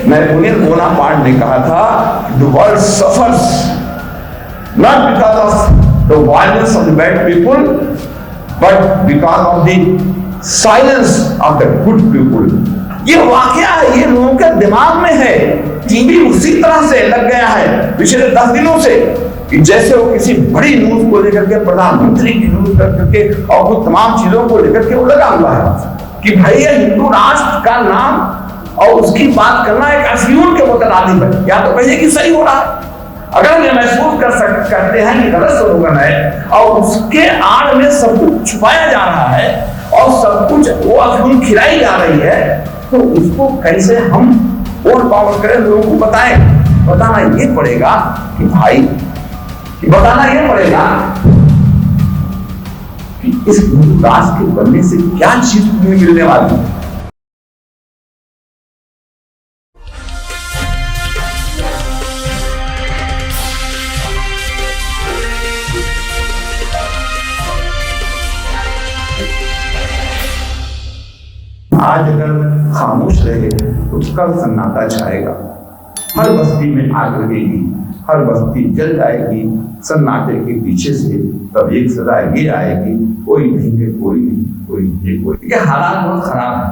Napoleon Bonaparte ने कहा था, the world suffers not because of the violence of the bad people but because of the silence of the good people. ये वाकया है, ये लोगों के दिमाग में है। टीवी उसी तरह से लग गया है पिछले 10 दिनों से कि जैसे वो किसी बड़ी न्यूज को लेकर के, प्रधानमंत्री की न्यूज करके और वो तमाम चीजों को लेकर के वो लगा हुआ है कि भाई ये हिंदू राष्ट्र का नाम और उसकी बात करना एक अफ्यूज के मुतनादी है। या तो कहिए कि सही हो रहा है, अगर ये महसूस करते हैं कि गलत स्लोगन है और उसके आड़ में सब कुछ छुपाया जा रहा है और सब कुछ वो अफ्यूज खिलाई जा रही है, तो उसको कैसे हम और पावर करें, लोगों को बताएं। बताना ये पड़ेगा कि भाई, कि बताना ये पड़ेगा कि इस हिंदू राष्ट्र के बनने से क्या चीज तुम्हें मिलने वाली है। आज अगर खामोश रहे तो कल सन्नाटा छाएगा। हर बस्ती में आग लगेगी, हर बस्ती जल जाएगी सन्नाटे के पीछे से। तब एक सदा ये आएगी, कोई नहीं के कोई नहीं, कोई नहीं कोई। ये हालात बहुत खराब है,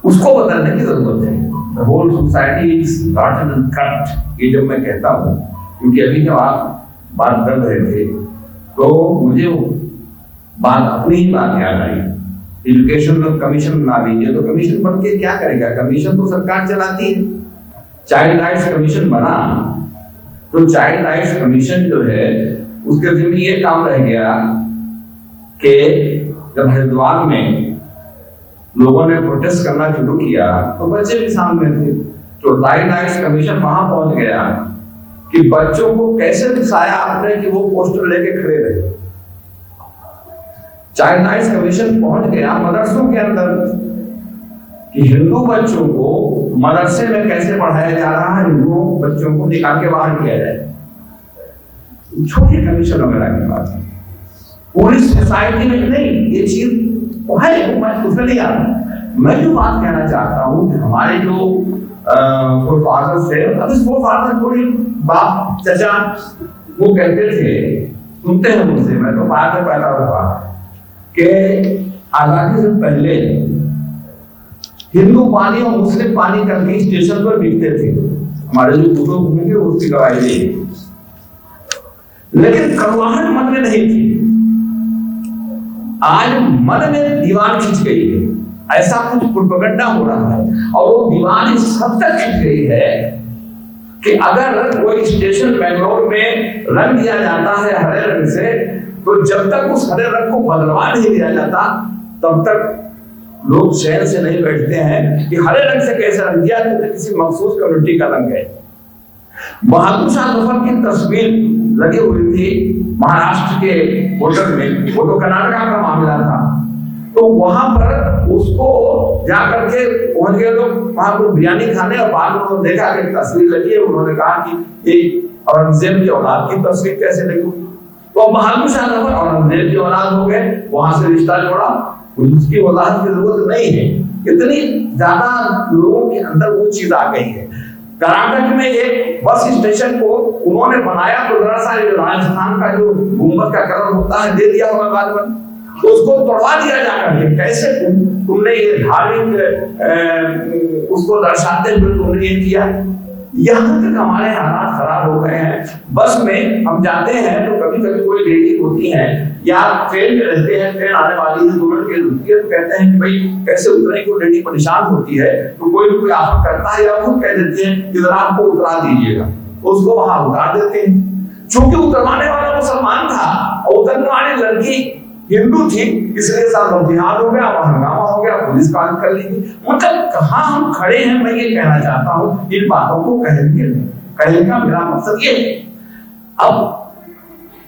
उसको बदलने की जरूरत है। The whole society is rotten and corrupt. ये जब मैं कहता हूँ, क्योंकि अभी जब आप बात कर रहे थे तो मुझे बात अपनी ही बात याद आई। एजुकेशन कमीशन बना दीजिए, तो कमीशन बन के क्या करेगा? कमीशन तो सरकार चलाती है। चाइल्ड राइट्स कमीशन बना तो चाइल्ड राइट्स कमीशन जो है उसके जिम्मे ये काम रह गया कि जब हरिद्वार में लोगों ने प्रोटेस्ट करना शुरू किया तो बच्चे भी सामने थे, तो चाइल्ड राइट्स कमीशन वहां पहुंच गया कि बच्चों को कैसे दिखाया आपने कि वो पोस्टर लेके खड़े रहे। चाइल्ड राइट्स कमीशन पहुंच गया मदरसों के अंदर कि हिंदू बच्चों को मदरसे में कैसे पढ़ाया जा रहा है, हिंदू बच्चों को निकाल के बाहर किया जाए। छोटी कमीशन वगैरह की बात है, पूरी सोसाइटी में नहीं ये चीज है, मैं उसमें नहीं आ रहा। मैं जो बात कहना चाहता हूँ कि हमारे जो फोरफादर्स थे, अब इस फोरफादर थोड़ी बाप चचा वो कहते थे, सुनते हैं मुझसे, मैं तो बाद में पैदा हुआ कि आजादी से पहले हिंदू पानी और मुस्लिम पानी करके स्टेशन पर बिकते थे। हमारे जो बुजुर्ग होंगे उसकी गवाही देंगे, लेकिन कड़वाहट मन में नहीं थी। आज मन में दीवार खिंच गई है, ऐसा कुछ प्रोपेगेंडा हो रहा है और वो दीवार इस हद तक खिंच गई है कि अगर कोई स्टेशन बेंगलोर में रंग दिया जाता है हरे रंग से, तो जब तक उस हरे रंग को बदलवा नहीं दिया जाता तब तक लोग चैन से नहीं बैठते हैं कि हरे रंग से कैसे रंग दिया, तो किसी मखसूस कम्युनिटी का रंग है। बहादुर शाह जफर की तस्वीर लगी हुई थी महाराष्ट्र के होटल में, वो तो कर्नाटका का मामला था, तो वहां पर उसको जाकर के पहुंच गए लोग वहां पर बिरयानी खाने, और बाद में उन्होंने देखा कि तस्वीर लगी है, उन्होंने कहा कि ये औरंगजेब की औलाद की तस्वीर कैसे लगी। तो बहादुर शाह जफर औरंगजेब की औलाद हो गए, वहां से रिश्ता जोड़ा, उसकी औलाद की जरूरत नहीं है। इतनी ज्यादा लोगों के अंदर वो चीज आ गई है। कर्नाटक में एक बस स्टेशन को उन्होंने बनाया तो जरा सा राजस्थान का जो गुम्बद का कलर होता है दे दिया होगा बाद में, तो उसको तोड़वा दिया जाकर के। कैसे तुमने ये धार्मिक उसको दर्शाते हुए तुमने ये किया। यहाँ तक हमारे हालात खराब हो गए हैं। बस में हम जाते हैं तो कभी कभी कोई लेडी होती है या ट्रेन में रहते हैं, ट्रेन आने वाली है 2 मिनट की रुकती है, तो कहते हैं कि भाई कैसे उतरने की लेडी परेशान होती है, तो कोई आफत करता है या खुद कह देते हैं कि जरा हमको उतरा दीजिएगा, उसको वहां उतार देते हैं। चूंकि उतरवाने वाला मुसलमान था और उतरने वाली लड़की हिंदू थी, इसलिए सब जिहाद हो गया, हंगामा हो गया, पुलिस काल कर ली। मतलब कहाँ हम खड़े हैं, मैं ये कहना चाहता हूँ। इन बातों को कहने का मेरा मकसद ये है। अब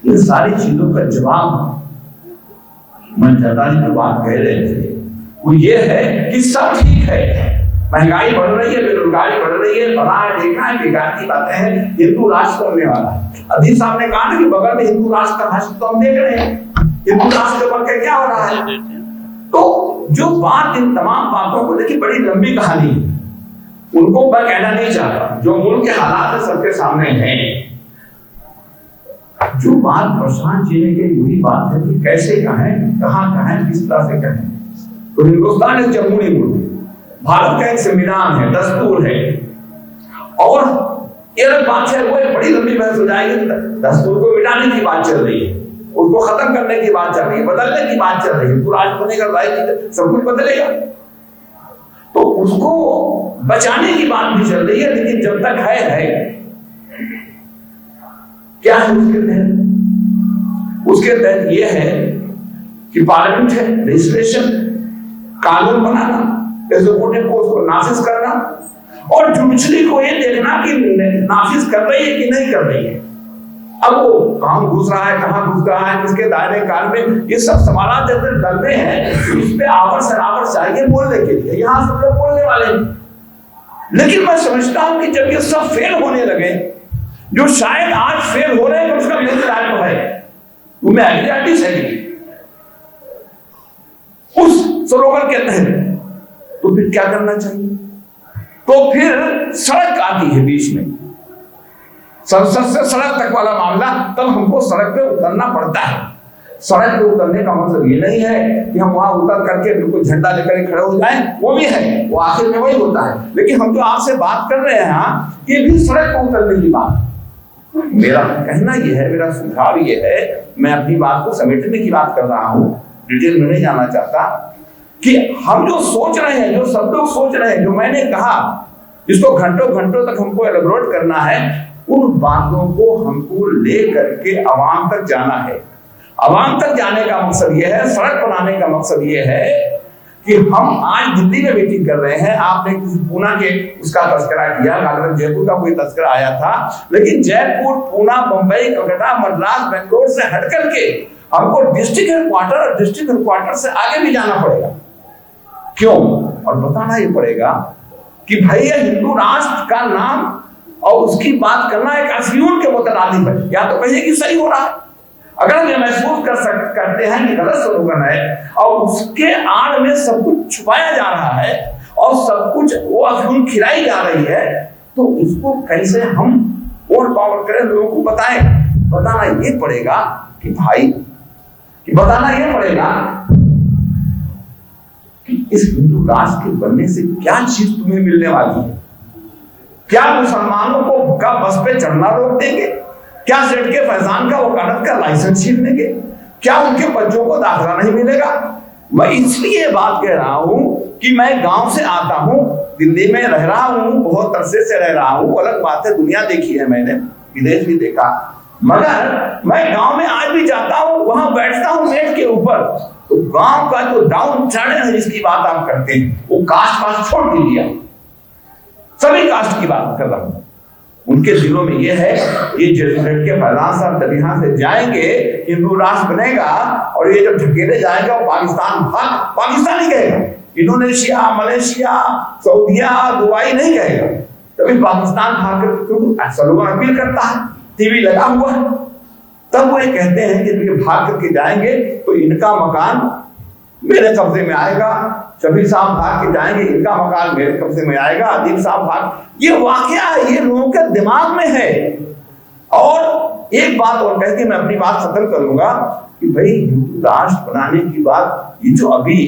इन सारी चीजों का जवाब मंजता जी जो बात कह रहे थे वो ये है कि सब ठीक है, महंगाई बढ़ रही है, बेरोजगारी बढ़ रही है, बना है, देखा है, बेकार की बातें हैं, हिंदू राष्ट्र बनने वाला है। अधीर साहब ने कहा कि बगल में हिंदू राष्ट्र का भाषण तो हम देख रहे हैं, हिंदू राष्ट्र बन के क्या हो रहा है। तो जो बात, इन तमाम बातों को देखिए बड़ी लंबी कहानी है, उनको मैं कहना नहीं चाहता, जो मुल्क के हालात सबके सामने हैं। जो बात प्रशांत जी ने कही वही बात है कि कैसे कहें, कहाँ कहें, किस तरह से कहें। तो हिंदुस्तान एक जमहूरी मुल्क है, भारत का एक संविधान है, दस्तूर है, और ये बात है वो एक बड़ी लंबी बहस हो जाएगी। दस्तूर को मिटाने की बात चल रही है, उसको खत्म करने की बात चल रही है, बदलने की बात चल रही है। तो राज बनेगा, राय सब कुछ बदलेगा, तो उसको बचाने की बात भी चल रही है। लेकिन जब तक है क्या है उसके तहत ये है कि पार्लियामेंट है, रजिस्ट्रेशन, कानून बनाना, एग्जीक्यूटिव को उसको नाफिज करना, और जुडिशरी को ये देखना कि नाफिज कर रही है कि नहीं कर रही है। अब वो कहां घुस रहा है, कहां घुस रहा है, किसके दायरे कार में, ये सब सवाल जब डरते हैं, इस पे आवर सरावर चाहिए बोलने के लिए। यहां सब लोग बोलने वाले हैं। लेकिन मैं समझता हूं कि जब ये सब फेल होने लगे, जो शायद आज फेल हो रहे हैं, तो उसका मेन कारण तो है तुम्हें एग्जैक्टिव है उस स्लोगन के तहत। तो फिर क्या करना चाहिए? तो फिर सड़क आती है बीच में, संसद से सड़क तक वाला मामला, तब हमको सड़क पे उतरना पड़ता है। सड़क पे उतरने का मतलब ये नहीं है कि हम वहां उतर करके बिल्कुल झंडा लेकर खड़े हो जाएं, वो भी है, वो आखिर में वही होता है। लेकिन हम जो आपसे बात कर रहे हैं, ये भी सड़क पर उतरने की बात। मेरा कहना ये है, मेरा सुझाव ये है, मैं अपनी बात को समेटने की बात कर रहा हूं, डिटेल में नहीं जाना चाहता, कि हम जो सोच रहे हैं, जो सब लोग सोच रहे हैं, जो मैंने कहा, इसको घंटों घंटों तक हमको एलेबोरेट करना है, उन बातों को हमको ले करके अवाम तक जाना है। अवाम तक जाने का मकसद यह है, सड़क बनाने का मकसद यह है कि हम आज दिल्ली में मीटिंग कर रहे हैं। आपने किसी पूना के उसका तस्करा किया, जयपुर का कोई तस्करा आया था, लेकिन जयपुर, पूना, बंबई, कलकत्ता, मद्रास, बेंगलोर से हट करके हमको डिस्ट्रिक्ट हेडक्वार्टर और डिस्ट्रिक्ट हेडक्वार्टर से आगे भी जाना पड़ेगा। क्यों? और बताना ही पड़ेगा कि भैया हिंदू राष्ट्र का नाम और उसकी बात करना एक अफ्यून के मुतरादिफ है। या तो कहिए कि सही हो रहा है, अगर हम ये महसूस करते हैं कि गलत स्लोगन है और उसके आड़ में सब कुछ छुपाया जा रहा है और सब कुछ वो अफ्यून खिलाई जा रही है, तो इसको कैसे हम और पावर करें, लोगों को बताएं। बताना ये पड़ेगा कि भाई, कि बताना ये पड़ेगा कि इस हिंदू राष्ट्र के बनने से क्या चीज तुम्हें मिलने वाली है। क्या मुसलमानों को का बस पे चढ़ना रोक देंगे? क्या सेठ के फैजान का वकालत का लाइसेंस छीन देंगे? क्या उनके बच्चों को दाखिला नहीं मिलेगा? मैं इसलिए बात कह रहा हूं कि मैं गांव से आता हूं, दिल्ली में रह रहा हूं, बहुत अरसे से रह रहा हूं। अलग बात है, दुनिया देखी है मैंने, विदेश भी देखा, मगर मैं गांव में आज भी जाता हूं, वहां बैठता हूं मेट के ऊपर, तो गांव का जो डाउन चार्जर है जिसकी बात आप करते हैं, वो कास्ट छोड़ दीजिए, सभी कास्ट की बात कर रहा हूं। उनके दिलों में ये है, ये जेरूसलेम के फैजान साहब जब यहाँ से जाएंगे, हिंदू राष्ट्र बनेगा, और ये जब ढकेले जाएगा वो पाकिस्तान ही कहेगा, इंडोनेशिया, मलेशिया, सऊदिया, दुबई नहीं कहेगा। तभी पाकिस्तान भाग कर ऐसा लोगों अपील करता है, टीवी लगा हुआ है, तब वो ये कहते हैं कि ये भाग करके जाएंगे तो इनका मकान मेरे कब्जे में आएगा, शफी साहब भाग के जाएंगे, इनका मकान मेरे कब्जे में आएगा, अदीब साहब भाग। ये वाकया है, ये लोगों के दिमाग में है। और एक बात और कह के मैं अपनी बात खत्म करूंगा कि भाई हिंदू राष्ट्र बनाने की बात, ये जो अभी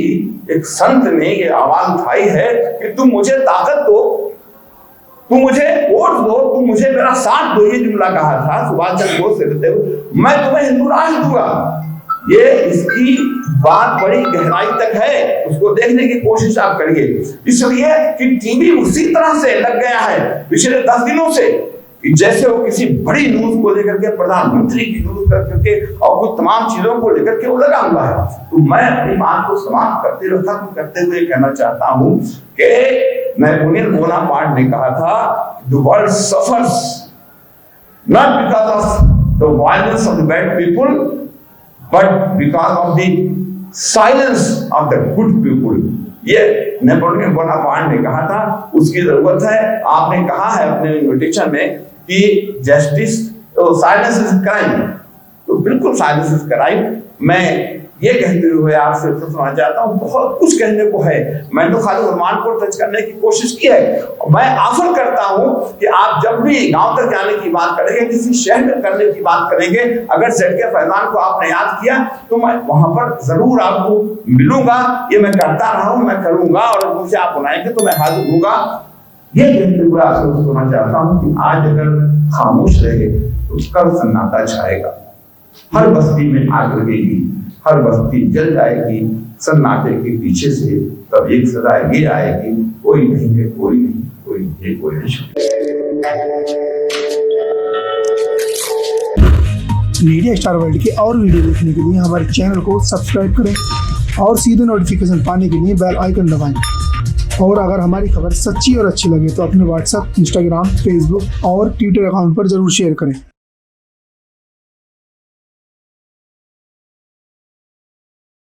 एक संत ने ये आवाज उठाई है कि तुम मुझे ताकत दो, तुम मुझे वोट दो, तुम मुझे मेरा साथ दो, ये जुमला कहा था सुभाष चंद्र बोस से कहते हुए, मैं तुम्हें हिंदू राष्ट्र दूंगा। ये इसकी बात बड़ी गहराई तक है, उसको देखने की कोशिश आप करिए। इसलिए कि टीवी उसी तरह से लग गया है पिछले 10 दिनों से, कि जैसे वो किसी बड़ी न्यूज को लेकर के, प्रधानमंत्री की न्यूज करके और कुछ तमाम चीजों को लेकर के वो लगा हुआ है। तो मैं अपनी बात को समाप्त करते हुए कहना चाहता हूं कि नेपोलियन बोनापार्ट ने कहा था, the world suffers not because of the violence of the bad people but because of the silence of the good people। ये नेपोलियन बोनापार्ट ने कहा था, उसकी जरूरत है। आपने कहा है अपने इन्विटेशन में कि जस्टिस, साइलेंस इज क्राइम, तो बिल्कुल साइलेंस इज क्राइम। मैं ये कहते हुए आपसे सुनना चाहता हूँ, बहुत कुछ कहने को है। मैंने तो खाली हनुमान को टच करने की कोशिश की है। मैं ऑफर करता हूँ कि आप जब भी गांव तक जाने की बात करेंगे, किसी शहर में करने की बात करेंगे, अगर ZK फैजान को आपने याद किया तो मैं वहां पर जरूर आपको मिलूंगा। ये मैं करता रहा हूँ, मैं करूंगा, और मुझे आप बुलाएंगे तो मैं हाजिर होगा। ये कहते हुए आपसे सुनना चाहता हूँ कि आज अगर खामोश रहे तो कल सन्नाटा छाएगा। हर बस्ती में आग लगेगी, हर बस्ती जल जाएगी। सन्नाटे के पीछे से तब एक सदा ये आएगी, कोई नहीं है, कोई नहीं, कोई नहीं, कोई नहीं। मीडिया स्टार वर्ल्ड के और वीडियो देखने के लिए हमारे चैनल को सब्सक्राइब करें और सीधे नोटिफिकेशन पाने के लिए बेल आइकन दबाएं। और अगर हमारी खबर सच्ची और अच्छी लगे तो अपने WhatsApp, Instagram, Facebook और Twitter अकाउंट पर जरूर शेयर करें।